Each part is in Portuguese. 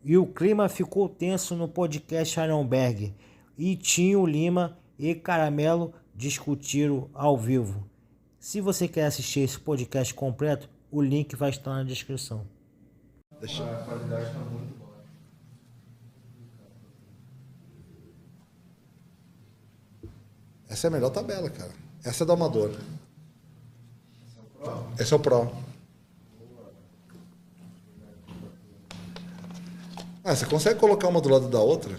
E o clima ficou tenso no podcast Ironberg. E Tinho Lima e Caramelo discutiram ao vivo. Se você quer assistir esse podcast completo, o link vai estar na descrição. A qualidade está muito boa. Essa é a melhor tabela, cara. Essa é do amador. Esse é o Pro. Ah, você consegue colocar uma do lado da outra?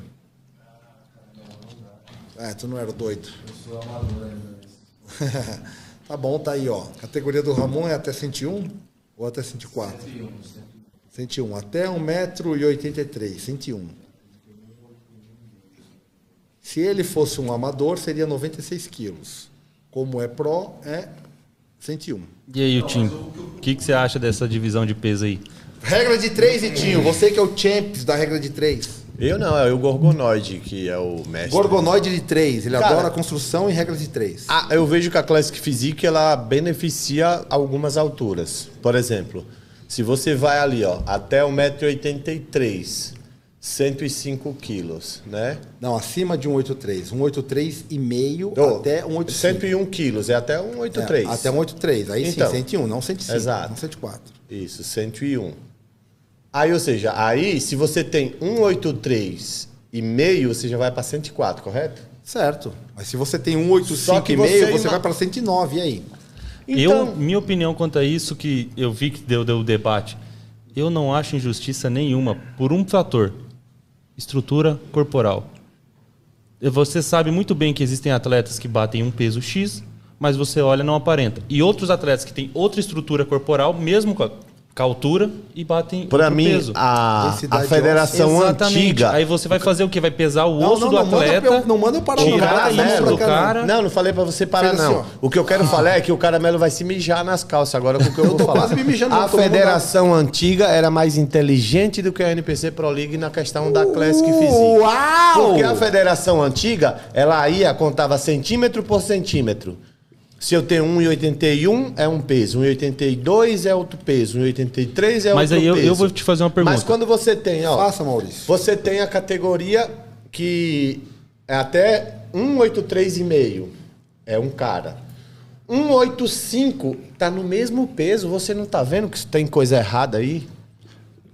Tu não era doido. Eu sou amador ainda. Tá bom, tá aí, ó. Categoria do Ramon é até 101 ou até 104? 101. Até 1,83 m. 101. Se ele fosse um amador, seria 96 quilos. Como é Pro, é 101. E aí, Tim, o que você acha dessa divisão de peso aí? Regra de 3, Itinho. Você que é o champions da regra de 3. Eu não, é o Gorgonoide que é o mestre. Gorgonoide de 3. Ele Cara, adora a construção e regra de 3. Eu vejo que a Classic Physique ela beneficia algumas alturas. Por exemplo, se você vai ali, ó, até 1,83 m, 105 quilos, né? Não, acima de 1,83. 1,83 e meio até 1,85. 101 quilos, é até 1,83. Até 1,83. Aí Então, sim, 101, não 105. exato. Não 104. Isso, 101. Aí, ou seja, se você tem 1,83 e meio, você já vai para 104, correto? Certo. Mas se você tem Só 1,85 que e meio, você você vai para 109. E aí? Então, Minha opinião quanto a isso, que eu vi que deu o debate, eu não acho injustiça nenhuma por um fator: estrutura corporal. Você sabe muito bem que existem atletas que batem um peso X, mas você olha, não aparenta. E outros atletas que têm outra estrutura corporal, mesmo com a altura, e batem para mim, peso. a Densidade federação Exatamente. antiga... Aí você vai fazer o quê? Vai pesar o osso do atleta, Não manda eu parar, tirar não. isso do cara. Não falei pra você parar, Fez assim, não. ó. O que eu quero falar é que o Caramelo vai se mijar nas calças agora com o que eu vou tô falar. quase me mijando, A tô federação antiga era mais inteligente do que a NPC Pro League na questão da Classic Physique. Uau! Porque a federação antiga, ela contava centímetro por centímetro. Se eu tenho 1,81 é um peso, 1,82 é outro peso, 1,83 é Mas outro aí peso. eu vou te fazer uma pergunta. Mas quando você tem, ó... Faça, Maurício. Você tem a categoria que é até 1,83,5. É um cara. 1,85 tá no mesmo peso. Você não tá vendo que tem coisa errada aí?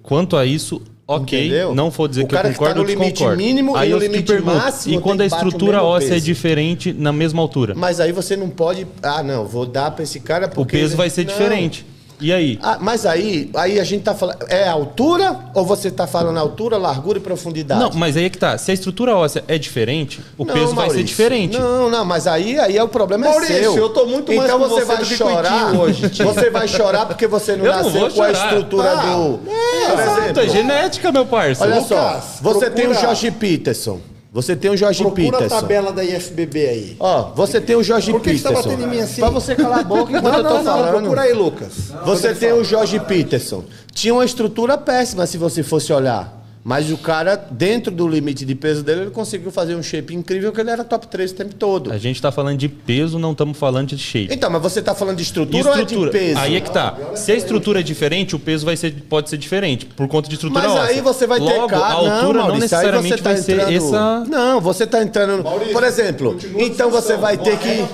Quanto a isso, ok. Entendeu? Não vou dizer O que eu cara que concordo tá ou no limite desconcordo. mínimo Aí e no eu te limite pergunto, máximo e quando a tem que bater o estrutura mesmo óssea é peso. diferente na mesma altura? Mas aí você não pode... não, vou dar pra esse cara O porque... peso vai ser Não. diferente. E aí? Mas aí a gente tá falando... É altura ou você tá falando altura, largura e profundidade? Não, mas aí é que tá. Se a estrutura óssea é diferente, o Não, peso vai ser Maurício. diferente. Não, mas aí é o problema Maurício, é seu. eu tô muito mais então com você você vai do que com o chorar Itinho hoje, Tio. Você vai chorar porque você não Eu não nasceu vou com a chorar. estrutura do... Por Exato, é exemplo, genética, meu parceiro. olha Lucas, só, você tem o procura- Jorge Peterson. Você tem o Jorge Procura a Peterson. tabela da IFBB aí. Ó, você tem o Jorge Por que você tá Peterson. batendo em mim assim? Pra você calar a boca enquanto eu tô falando. Procura aí, Lucas. Você tem o Jorge Peterson. Tinha uma estrutura péssima se você fosse olhar. Mas o cara, dentro do limite de peso dele, ele conseguiu fazer um shape incrível que ele era top 3 o tempo todo. A gente tá falando de peso, não estamos falando de shape. Então, mas você tá falando de estrutura ou é de peso? Aí é que tá. Se a estrutura é diferente, o peso pode ser diferente, por conta de estrutura Mas óssea. aí você vai ter Logo, cara. a altura não Maurício, aí necessariamente você tá vai ser entrando... essa... Não, você tá entrando... Por exemplo, então você vai ter que...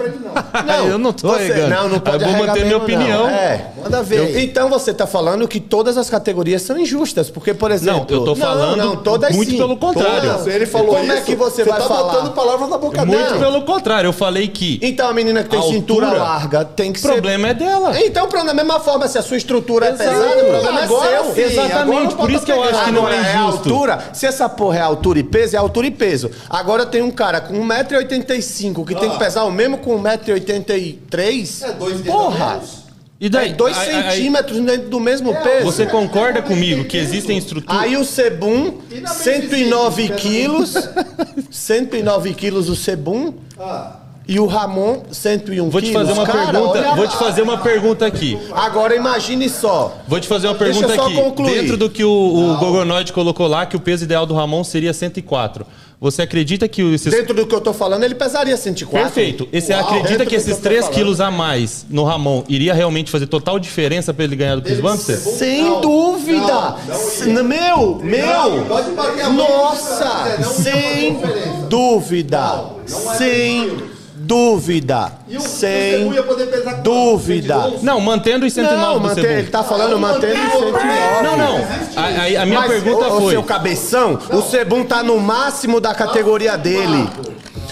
Eu não tô regando. Não pode Eu vou arregar manter minha mesmo, opinião. Não. Manda ver. Então você tá falando que todas as categorias são injustas, porque, por exemplo... Não, eu tô falando todas muito sim. pelo contrário. Todas. Ele falou Como isso. é que você vai tá falar? botando palavras na boca Muito dele. pelo contrário, eu falei que Então a menina que tem A cintura altura, larga tem que o problema é dela. Então, da mesma forma, se a sua estrutura é pesada, o problema é Agora seu. sim. Exatamente, agora por isso que eu acho que não Agora é é injusto. altura. Se essa porra é altura e peso, é altura e peso. Agora tem um cara com 1,85 m que tem que pesar o mesmo com 1,83 m. 2 dedos Porra! a menos. E daí? 2 centímetros dentro do mesmo peso. Você concorda comigo que existem estruturas... Aí o Sebum, 109 quilos. 109 quilos o Sebum. E o Ramon, 101 Vou te quilos. fazer uma Cara, pergunta. olha Vou te fazer uma pergunta aqui. Agora imagine só. Vou te fazer uma Deixa pergunta eu só aqui. concluir. Dentro do que o Gogonoide colocou lá, que o peso ideal do Ramon seria 104. Você acredita que esses... Dentro do que eu tô falando, ele pesaria 104. Perfeito. E você Uau, acredita dentro que do esses eu tô 3 falando. quilos a mais no Ramon iria realmente fazer total diferença para ele ganhar do Chris Bumster? Sem dúvida! Meu! Pode bater a mão. Nossa! Sem dúvida! Sem dúvida! Sem dúvida! Não, mantendo os 109 Não, do manter, Cebum. ele tá falando mantendo os 109. Não. A minha pergunta Ô, foi... seu cabeção, o Cebum tá no máximo da categoria dele.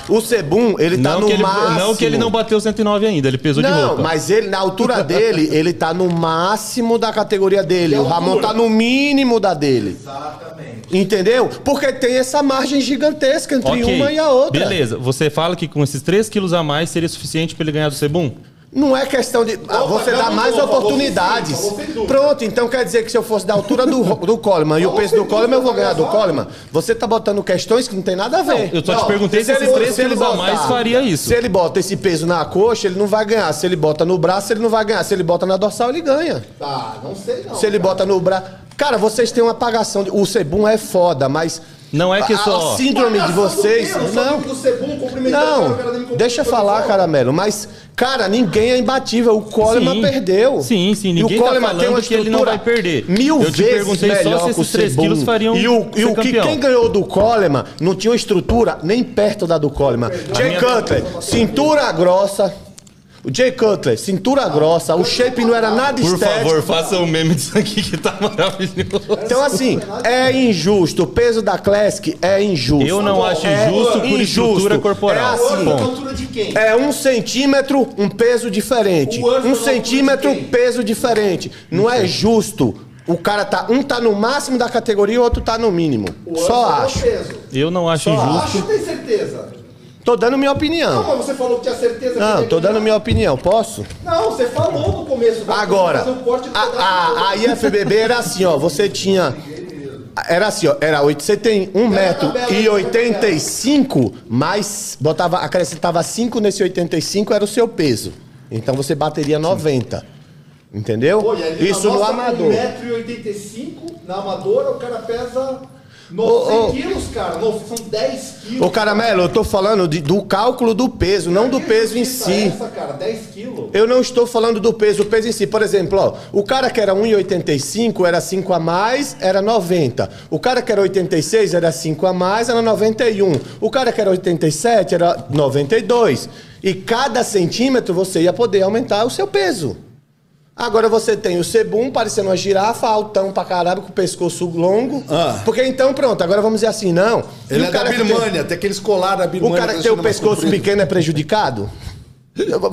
O Cebum, ele tá Não no que, ele, máximo. não que ele não bateu 109 ainda, ele pesou de Não, roupa. mas ele, na altura dele, ele tá no máximo da categoria dele. O Ramon tá no mínimo da dele. Exatamente. Entendeu? Porque tem essa margem gigantesca entre Ok, uma e a outra. beleza. Você fala que com esses 3 quilos a mais seria suficiente para ele ganhar do Cebum? Não é questão de. Você dá mais oportunidades. Pronto, então quer dizer que se eu fosse da altura do Coleman e o peso do Coleman, eu vou ganhar do Coleman? Você tá botando questões que não tem nada a ver. Eu só te perguntei se esses 3 quilos a mais faria isso. Se ele bota esse peso na coxa, ele não vai ganhar. Se ele bota no braço, ele não vai ganhar. Se ele bota na dorsal, ele ganha. Tá, não sei não. Se ele bota no braço. Cara, vocês têm uma apagação. O Cebum é foda, mas. Não é que só... A síndrome de vocês. Não. Não, deixa eu falar, Caramelo, mas, cara, ninguém é imbatível. O Coleman Sim. perdeu. Sim, E ninguém o tá Coleman tem falando uma que ele não estrutura vai perder. mil Eu te vezes perguntei só melhor se que o esses 3 Cebum. quilos fariam E o ser que campeão. quem ganhou do Coleman não tinha uma estrutura nem perto da do Coleman. Jay Cutler, cintura grossa. O Jay Cutler, cintura grossa, o shape não era nada Por estético. favor, faça um meme disso aqui que tá maravilhoso. Então, assim, é injusto. O peso da Classic é injusto. Eu não acho injusto por estrutura corporal. É assim, altura de quem? é 1 centímetro, um peso diferente. 1 centímetro, peso diferente. Não é justo. O cara tá... Um tá no máximo da categoria e o outro tá no mínimo. Só acho. Eu não acho injusto. Tem certeza? Tô dando minha opinião. Mas você falou que tinha certeza que Não, ele ia tô dando ganhar. minha opinião. Posso? Não, você falou no começo. Agora, Fazer um corte do a IFBB era assim, ó. Você tinha... Era assim, ó. Você tem 1,85 m, mas acrescentava 5 nesse 85, era o seu peso. Então você bateria 90. Entendeu? Pô, e ali Isso na no nossa, amador. 1,85 m, na amadora o cara pesa 900 quilos, cara. São 10 quilos. Ô, Caramelo, eu tô falando do cálculo do peso, não do peso em si. Essa, cara, 10 quilos. Eu não estou falando do peso, o peso em si. Por exemplo, ó, o cara que era 1,85 era 5 a mais, era 90. O cara que era 86 era 5 a mais, era 91. O cara que era 87 era 92. E cada centímetro você ia poder aumentar o seu peso. Agora você tem o Cebum parecendo uma girafa, altão pra caralho, com o pescoço longo. Porque então, pronto, agora vamos dizer assim, não. Ele E o é da cara que tem- Birmania, tem aqueles colar da Birmania. O cara que tem o pescoço pequeno é prejudicado?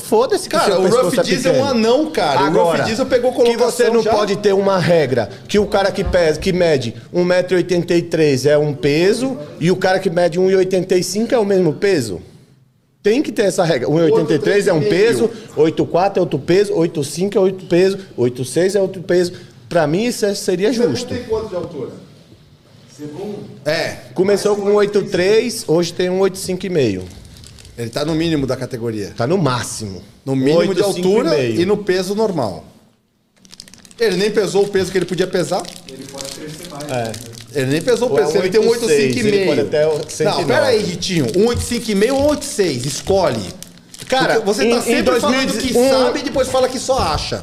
Foda-se que Cara, seu o pescoço Rough Diesel é um pequeno. anão, cara. Agora, O Rough Diesel pegou que colocação você não já. pode ter uma regra que o cara que mede 1,83 m é um peso e o cara que mede 1,85 é o mesmo peso. Tem que ter essa regra. 1,83 é um peso, 8,4 é outro peso, 8,5 é outro peso, 8,6 é outro peso. Pra mim isso seria justo. Tem quanto de altura? Começou com 1,83, hoje tem 1,85,5. Ele tá no mínimo da categoria. Tá no máximo. No mínimo de 8,5,5. altura e no peso normal. Ele nem pesou o peso que ele podia pesar. Ele pode crescer mais. Ele nem pesou o Ou é peso. Ele tem um 8,6, ele pode 8,5,5. até o 109. Não, pera aí, Ritinho. Um 8,5,5 ou 8,6? Escolhe. Cara, Porque você tá sempre falando que sabe e depois fala que só acha.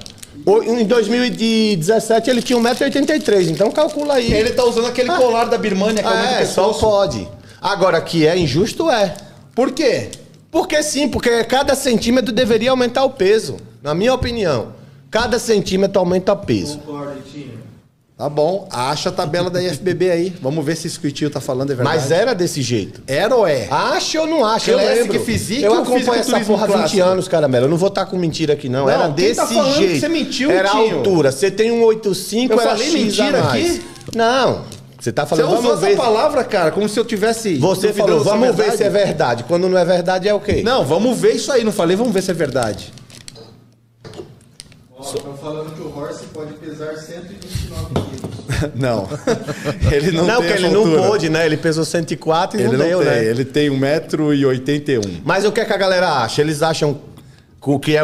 Em 2017 ele tinha 1,83 m, então calcula aí. Ele tá usando aquele colar da Birmania que aumenta o Só pescoço. pode. Agora, que é injusto, é. Por quê? Porque sim, porque cada centímetro deveria aumentar o peso. Na minha opinião. Cada centímetro aumenta o peso. Concordo, Tinho. Tá bom, acha a tabela da IFBB aí. Vamos ver se isso que o tio tá falando é verdade. Mas era desse jeito. Era ou é? Acha ou não acha? Eu Classic lembro. Physique eu ou acompanho essa fisiculturismo porra há 20 clássico? anos, Caramelo. Eu não vou estar com mentira aqui, não. Era quem desse tá falando que jeito. você mentiu, Era a Tinho? altura. Você tem um 1,85, Eu era falei X mentira a mais. aqui? Não. Você tá Você falando, usou vamos essa ver. palavra, cara, como se eu tivesse... Você duvidando falou, se é vamos ver verdade. se é verdade. Quando não é verdade, é o quê? Não, vamos ver isso aí. Não falei, vamos ver se é verdade. Ó, pra falando que o Horse pode pesar 129 quilos. Não. Ele não, Não, tem porque essa ele não altura. pôde, né? Ele pesou 104 e Ele não não deu, tem. né? Ele tem 1,81 m. Mas o que é que a galera acha? Eles acham que é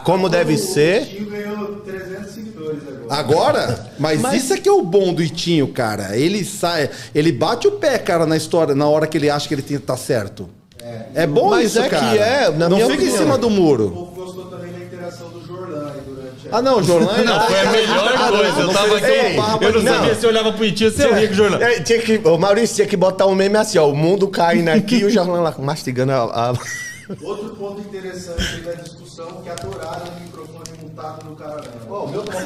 como deve O ser. Tinho ganhou 300 seguidores agora. Agora? Mas isso é que é o bom do Itinho, cara. Ele sai, ele bate o pé, cara, na história, na hora que ele acha que ele tá certo. É bom Mas isso, é que cara. é, na não minha fica em opinião. cima do O muro. povo gostou também da interação do Jorlan aí durante a... Ah, não, Jorlan... Não, foi a melhor coisa. Eu tava aqui, Ei, eu não não. sabia se eu olhava pro Itinho, se eu ria com o Jorlan. O Maurício tinha que botar um meme assim, ó. O mundo caindo aqui e o Jorlan lá mastigando a... Outro ponto interessante aí da discussão, que adoraram o microfone mutado do cara. Ó, o meu tá